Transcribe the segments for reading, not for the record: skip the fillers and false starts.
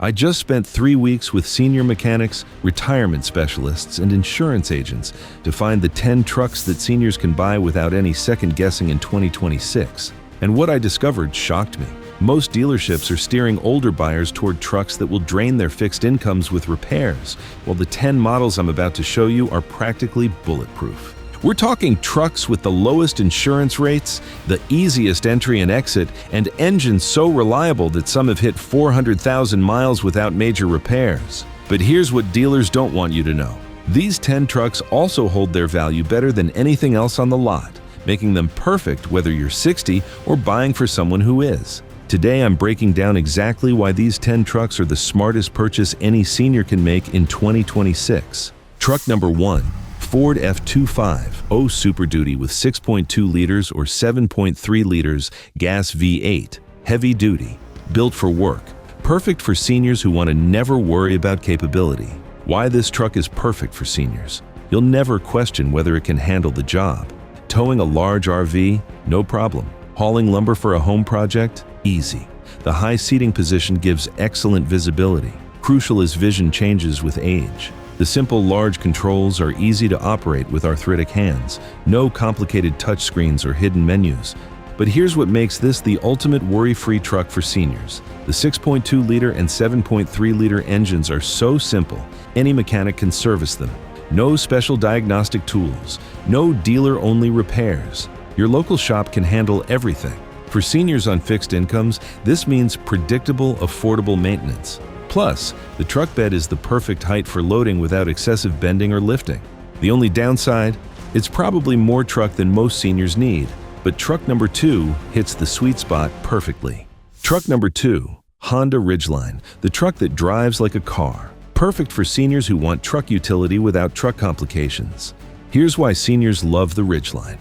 I just spent 3 weeks with senior mechanics, retirement specialists, and insurance agents to find the 10 trucks that seniors can buy without any second guessing in 2026. And what I discovered shocked me. Most dealerships are steering older buyers toward trucks that will drain their fixed incomes with repairs, while the 10 models I'm about to show you are practically bulletproof. We're talking trucks with the lowest insurance rates, the easiest entry and exit, and engines so reliable that some have hit 400,000 miles without major repairs. But here's what dealers don't want you to know. These 10 trucks also hold their value better than anything else on the lot, making them perfect whether you're 60 or buying for someone who is. Today I'm breaking down exactly why these 10 trucks are the smartest purchase any senior can make in 2026. Truck number 1. Ford F-250 Super Duty with 6.2 liters or 7.3 liters gas V8. Heavy duty. Built for work. Perfect for seniors who want to never worry about capability. Why this truck is perfect for seniors. You'll never question whether it can handle the job. Towing a large RV? No problem. Hauling lumber for a home project? Easy. The high seating position gives excellent visibility. Crucial as vision changes with age. The simple large controls are easy to operate with arthritic hands. No complicated touchscreens or hidden menus. But here's what makes this the ultimate worry-free truck for seniors. The 6.2-liter and 7.3-liter engines are so simple, any mechanic can service them. No special diagnostic tools. No dealer-only repairs. Your local shop can handle everything. For seniors on fixed incomes, this means predictable, affordable maintenance. Plus, the truck bed is the perfect height for loading without excessive bending or lifting. The only downside? It's probably more truck than most seniors need, but truck number 2 hits the sweet spot perfectly. Truck number 2, Honda Ridgeline, the truck that drives like a car. Perfect for seniors who want truck utility without truck complications. Here's why seniors love the Ridgeline.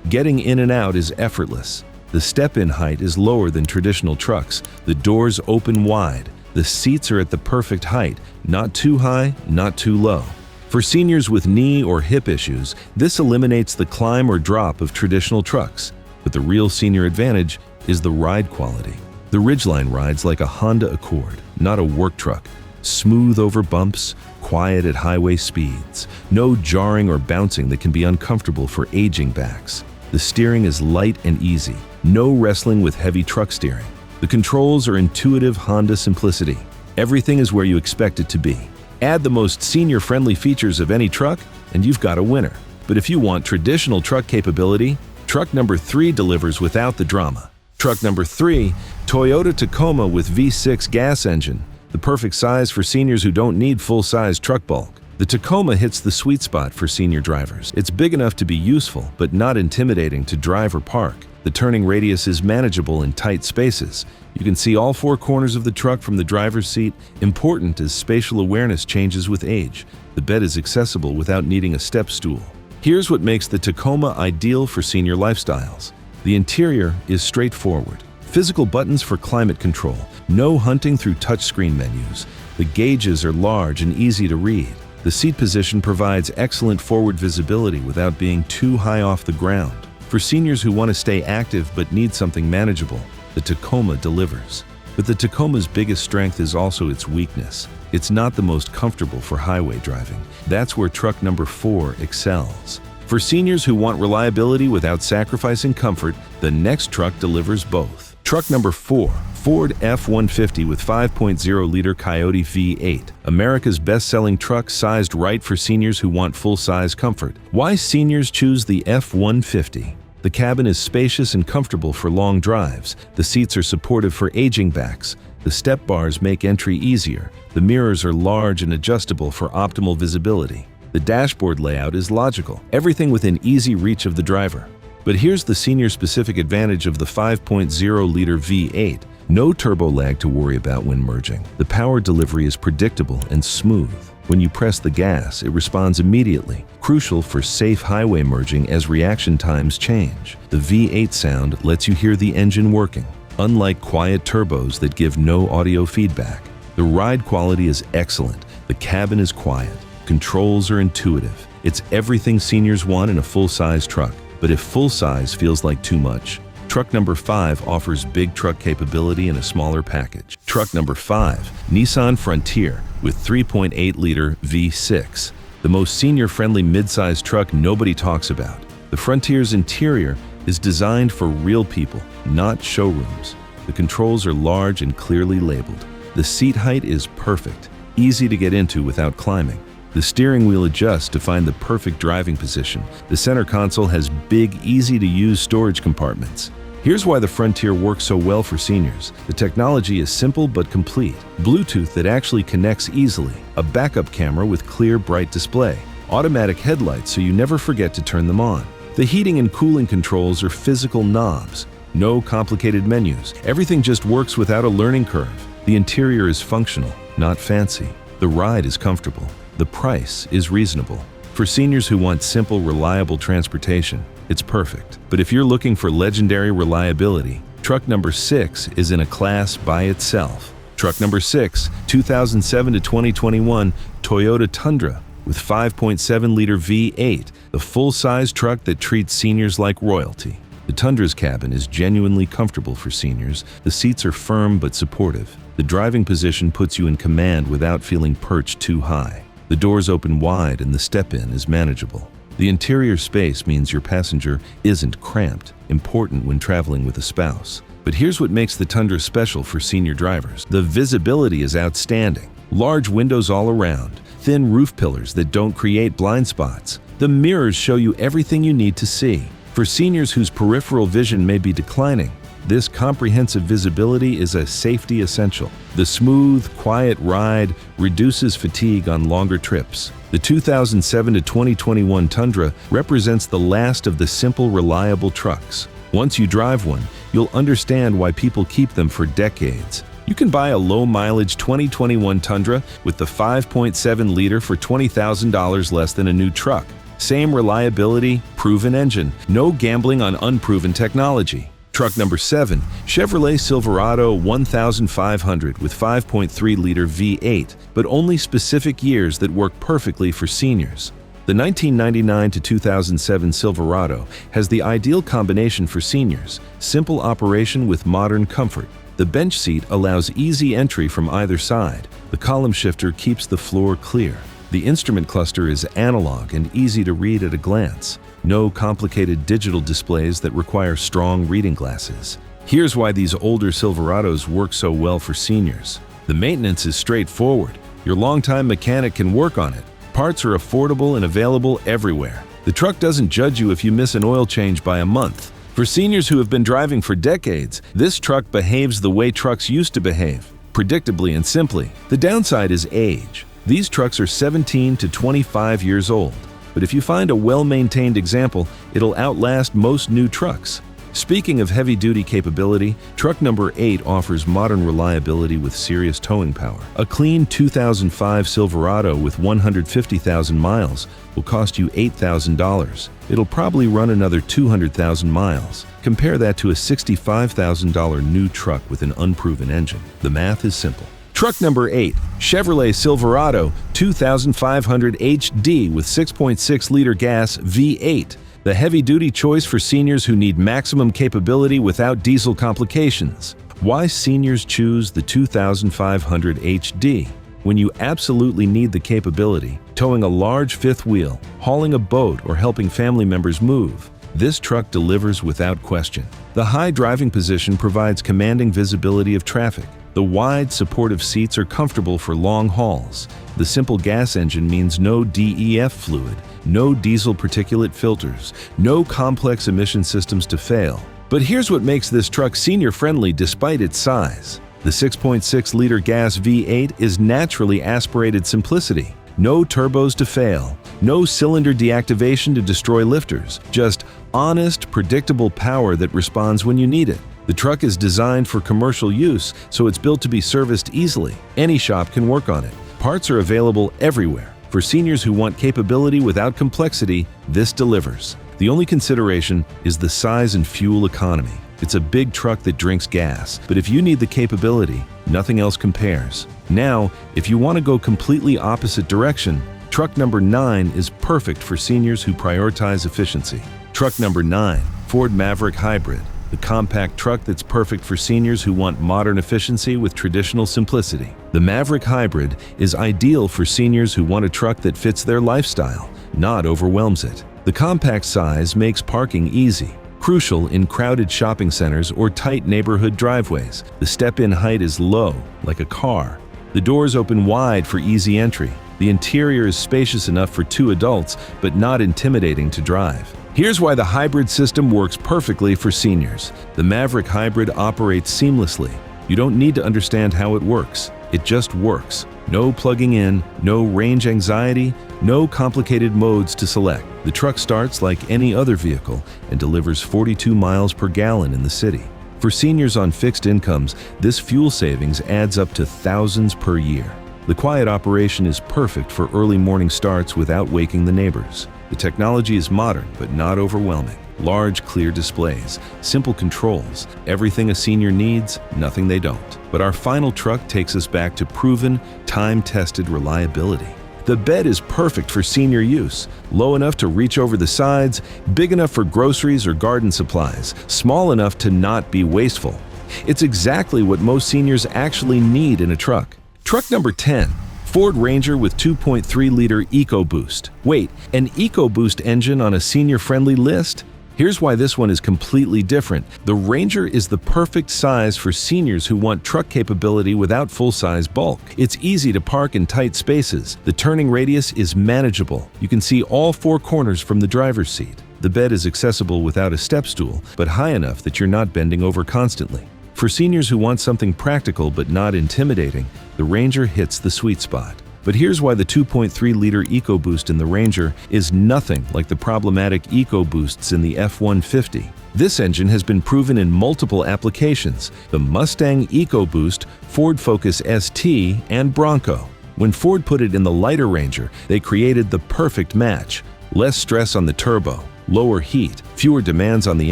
Getting in and out is effortless. The step-in height is lower than traditional trucks. The doors open wide. The seats are at the perfect height, not too high, not too low. For seniors with knee or hip issues, this eliminates the climb or drop of traditional trucks. But the real senior advantage is the ride quality. The Ridgeline rides like a Honda Accord, not a work truck. Smooth over bumps, quiet at highway speeds. No jarring or bouncing that can be uncomfortable for aging backs. The steering is light and easy. No wrestling with heavy truck steering. The controls are intuitive Honda simplicity. Everything is where you expect it to be. Add the most senior-friendly features of any truck, and you've got a winner. But if you want traditional truck capability, truck number 3 delivers without the drama. Truck number 3, Toyota Tacoma with V6 gas engine. The perfect size for seniors who don't need full-size truck bulk. The Tacoma hits the sweet spot for senior drivers. It's big enough to be useful, but not intimidating to drive or park. The turning radius is manageable in tight spaces. You can see all 4 corners of the truck from the driver's seat, important as spatial awareness changes with age. The bed is accessible without needing a step stool. Here's what makes the Tacoma ideal for senior lifestyles. The interior is straightforward. Physical buttons for climate control. No hunting through touchscreen menus. The gauges are large and easy to read. The seat position provides excellent forward visibility without being too high off the ground. For seniors who want to stay active but need something manageable, the Tacoma delivers. But the Tacoma's biggest strength is also its weakness. It's not the most comfortable for highway driving. That's where truck number 4 excels. For seniors who want reliability without sacrificing comfort, the next truck delivers both. Truck number 4, Ford F-150 with 5.0-liter Coyote V8. America's best-selling truck sized right for seniors who want full-size comfort. Why seniors choose the F-150? The cabin is spacious and comfortable for long drives. The seats are supportive for aging backs. The step bars make entry easier. The mirrors are large and adjustable for optimal visibility. The dashboard layout is logical, everything within easy reach of the driver. But here's the senior-specific advantage of the 5.0-liter V8. No turbo lag to worry about when merging. The power delivery is predictable and smooth. When you press the gas, it responds immediately, crucial for safe highway merging as reaction times change. The V8 sound lets you hear the engine working, unlike quiet turbos that give no audio feedback. The ride quality is excellent. The cabin is quiet. Controls are intuitive. It's everything seniors want in a full-size truck. But if full-size feels like too much, Truck number 5 offers big truck capability in a smaller package. Truck number 5, Nissan Frontier with 3.8-liter V6. The most senior-friendly midsize truck nobody talks about. The Frontier's interior is designed for real people, not showrooms. The controls are large and clearly labeled. The seat height is perfect, easy to get into without climbing. The steering wheel adjusts to find the perfect driving position. The center console has big, easy-to-use storage compartments. Here's why the Frontier works so well for seniors. The technology is simple but complete. Bluetooth that actually connects easily. A backup camera with clear, bright display. Automatic headlights so you never forget to turn them on. The heating and cooling controls are physical knobs. No complicated menus. Everything just works without a learning curve. The interior is functional, not fancy. The ride is comfortable. The price is reasonable. For seniors who want simple, reliable transportation, it's perfect. But if you're looking for legendary reliability, truck number 6 is in a class by itself. Truck number 6, 2007 to 2021 Toyota Tundra with 5.7-liter V8, the full-size truck that treats seniors like royalty. The Tundra's cabin is genuinely comfortable for seniors. The seats are firm but supportive. The driving position puts you in command without feeling perched too high. The doors open wide and the step-in is manageable. The interior space means your passenger isn't cramped, important when traveling with a spouse. But here's what makes the Tundra special for senior drivers. The visibility is outstanding. Large windows all around, thin roof pillars that don't create blind spots. The mirrors show you everything you need to see. For seniors whose peripheral vision may be declining, this comprehensive visibility is a safety essential. The smooth, quiet ride reduces fatigue on longer trips. The 2007 to 2021 Tundra represents the last of the simple, reliable trucks. Once you drive one, you'll understand why people keep them for decades. You can buy a low-mileage 2021 Tundra with the 5.7-liter for $20,000 less than a new truck. Same reliability, proven engine, no gambling on unproven technology. Truck number 7, Chevrolet Silverado 1500 with 5.3-liter V8, but only specific years that work perfectly for seniors. The 1999 to 2007 Silverado has the ideal combination for seniors: simple operation with modern comfort. The bench seat allows easy entry from either side. The column shifter keeps the floor clear. The instrument cluster is analog and easy to read at a glance. No complicated digital displays that require strong reading glasses. Here's why these older Silverados work so well for seniors. The maintenance is straightforward. Your longtime mechanic can work on it. Parts are affordable and available everywhere. The truck doesn't judge you if you miss an oil change by a month. For seniors who have been driving for decades, this truck behaves the way trucks used to behave, predictably and simply. The downside is age. These trucks are 17 to 25 years old, but if you find a well-maintained example, it'll outlast most new trucks. Speaking of heavy-duty capability, truck number 8 offers modern reliability with serious towing power. A clean 2005 Silverado with 150,000 miles will cost you $8,000. It'll probably run another 200,000 miles. Compare that to a $65,000 new truck with an unproven engine. The math is simple. Truck number 8, Chevrolet Silverado 2500 HD with 6.6-liter gas V8. The heavy-duty choice for seniors who need maximum capability without diesel complications. Why seniors choose the 2500 HD? When you absolutely need the capability, towing a large fifth wheel, hauling a boat, or helping family members move, this truck delivers without question. The high driving position provides commanding visibility of traffic. The wide, supportive seats are comfortable for long hauls. The simple gas engine means no DEF fluid, no diesel particulate filters, no complex emission systems to fail. But here's what makes this truck senior-friendly despite its size. The 6.6-liter gas V8 is naturally aspirated simplicity. No turbos to fail, no cylinder deactivation to destroy lifters, just honest, predictable power that responds when you need it. The truck is designed for commercial use, so it's built to be serviced easily. Any shop can work on it. Parts are available everywhere. For seniors who want capability without complexity, this delivers. The only consideration is the size and fuel economy. It's a big truck that drinks gas, but if you need the capability, nothing else compares. Now, if you want to go completely opposite direction, truck number 9 is perfect for seniors who prioritize efficiency. Truck number 9, Ford Maverick Hybrid. the compact truck that's perfect for seniors who want modern efficiency with traditional simplicity. The Maverick Hybrid is ideal for seniors who want a truck that fits their lifestyle, not overwhelms it. The compact size makes parking easy, crucial in crowded shopping centers or tight neighborhood driveways. The step-in height is low, like a car. The doors open wide for easy entry. The interior is spacious enough for 2 adults, but not intimidating to drive. Here's why the hybrid system works perfectly for seniors. The Maverick Hybrid operates seamlessly. You don't need to understand how it works. It just works. No plugging in, no range anxiety, no complicated modes to select. The truck starts like any other vehicle and delivers 42 miles per gallon in the city. For seniors on fixed incomes, this fuel savings adds up to thousands per year. The quiet operation is perfect for early morning starts without waking the neighbors. The technology is modern but not overwhelming. Large, clear displays, simple controls, everything a senior needs, nothing they don't. But our final truck takes us back to proven, time-tested reliability. The bed is perfect for senior use, low enough to reach over the sides, big enough for groceries or garden supplies, small enough to not be wasteful. It's exactly what most seniors actually need in a truck. Truck number 10. Ford Ranger with 2.3-liter EcoBoost. Wait, an EcoBoost engine on a senior-friendly list? Here's why this one is completely different. The Ranger is the perfect size for seniors who want truck capability without full-size bulk. It's easy to park in tight spaces. The turning radius is manageable. You can see all 4 corners from the driver's seat. The bed is accessible without a step stool, but high enough that you're not bending over constantly. For seniors who want something practical but not intimidating, the Ranger hits the sweet spot. But here's why the 2.3-liter EcoBoost in the Ranger is nothing like the problematic EcoBoosts in the F-150. This engine has been proven in multiple applications: the Mustang EcoBoost, Ford Focus ST, and Bronco. When Ford put it in the lighter Ranger, they created the perfect match. Less stress on the turbo, lower heat, fewer demands on the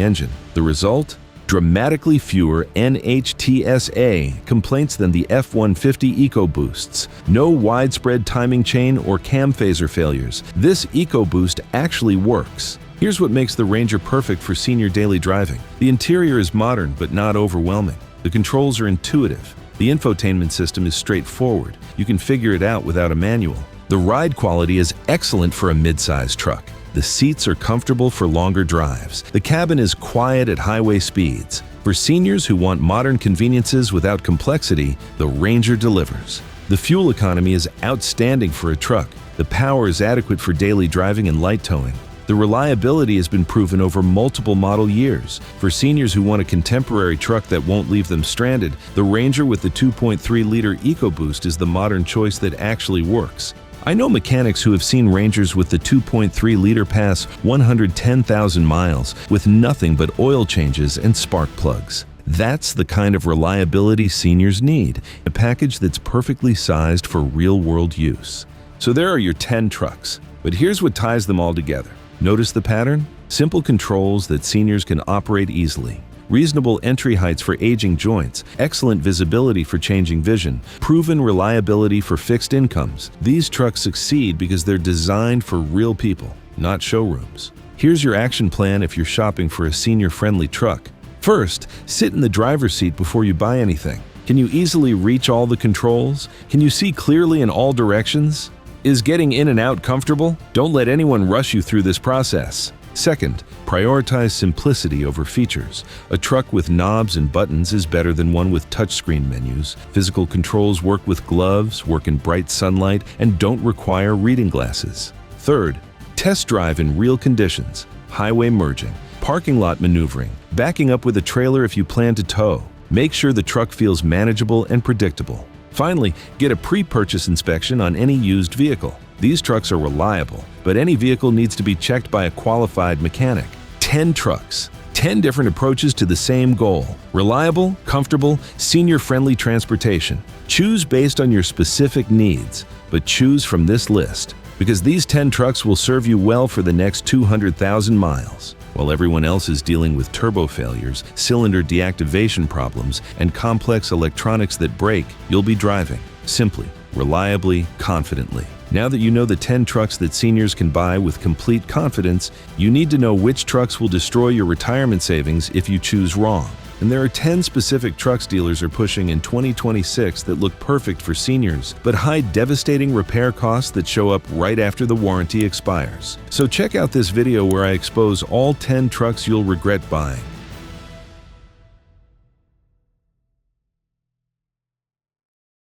engine. The result? Dramatically fewer NHTSA complaints than the F-150 EcoBoosts. No widespread timing chain or cam phaser failures. This EcoBoost actually works. Here's what makes the Ranger perfect for senior daily driving. The interior is modern but not overwhelming. The controls are intuitive. The infotainment system is straightforward. You can figure it out without a manual. The ride quality is excellent for a mid-size truck. The seats are comfortable for longer drives. The cabin is quiet at highway speeds. For seniors who want modern conveniences without complexity, the Ranger delivers. The fuel economy is outstanding for a truck. The power is adequate for daily driving and light towing. The reliability has been proven over multiple model years. For seniors who want a contemporary truck that won't leave them stranded, the Ranger with the 2.3-liter EcoBoost is the modern choice that actually works. I know mechanics who have seen Rangers with the 2.3-liter pass 110,000 miles with nothing but oil changes and spark plugs. That's the kind of reliability seniors need, a package that's perfectly sized for real-world use. So there are your 10 trucks, but here's what ties them all together. Notice the pattern? Simple controls that seniors can operate easily. Reasonable entry heights for aging joints, excellent visibility for changing vision, proven reliability for fixed incomes. These trucks succeed because they're designed for real people, not showrooms. Here's your action plan if you're shopping for a senior-friendly truck. First, sit in the driver's seat before you buy anything. Can you easily reach all the controls? Can you see clearly in all directions? Is getting in and out comfortable? Don't let anyone rush you through this process. Second, prioritize simplicity over features. A truck with knobs and buttons is better than one with touchscreen menus. Physical controls work with gloves, work in bright sunlight, and don't require reading glasses. Third, test drive in real conditions. Highway merging, parking lot maneuvering, backing up with a trailer if you plan to tow. Make sure the truck feels manageable and predictable. Finally, get a pre-purchase inspection on any used vehicle. These trucks are reliable, but any vehicle needs to be checked by a qualified mechanic. 10 trucks, 10 different approaches to the same goal. Reliable, comfortable, senior-friendly transportation. Choose based on your specific needs, but choose from this list, because these 10 trucks will serve you well for the next 200,000 miles. While everyone else is dealing with turbo failures, cylinder deactivation problems, and complex electronics that break, you'll be driving simply, reliably, confidently. Now that you know the 10 trucks that seniors can buy with complete confidence, you need to know which trucks will destroy your retirement savings if you choose wrong. And there are 10 specific trucks dealers are pushing in 2026 that look perfect for seniors, but hide devastating repair costs that show up right after the warranty expires. So check out this video where I expose all 10 trucks you'll regret buying.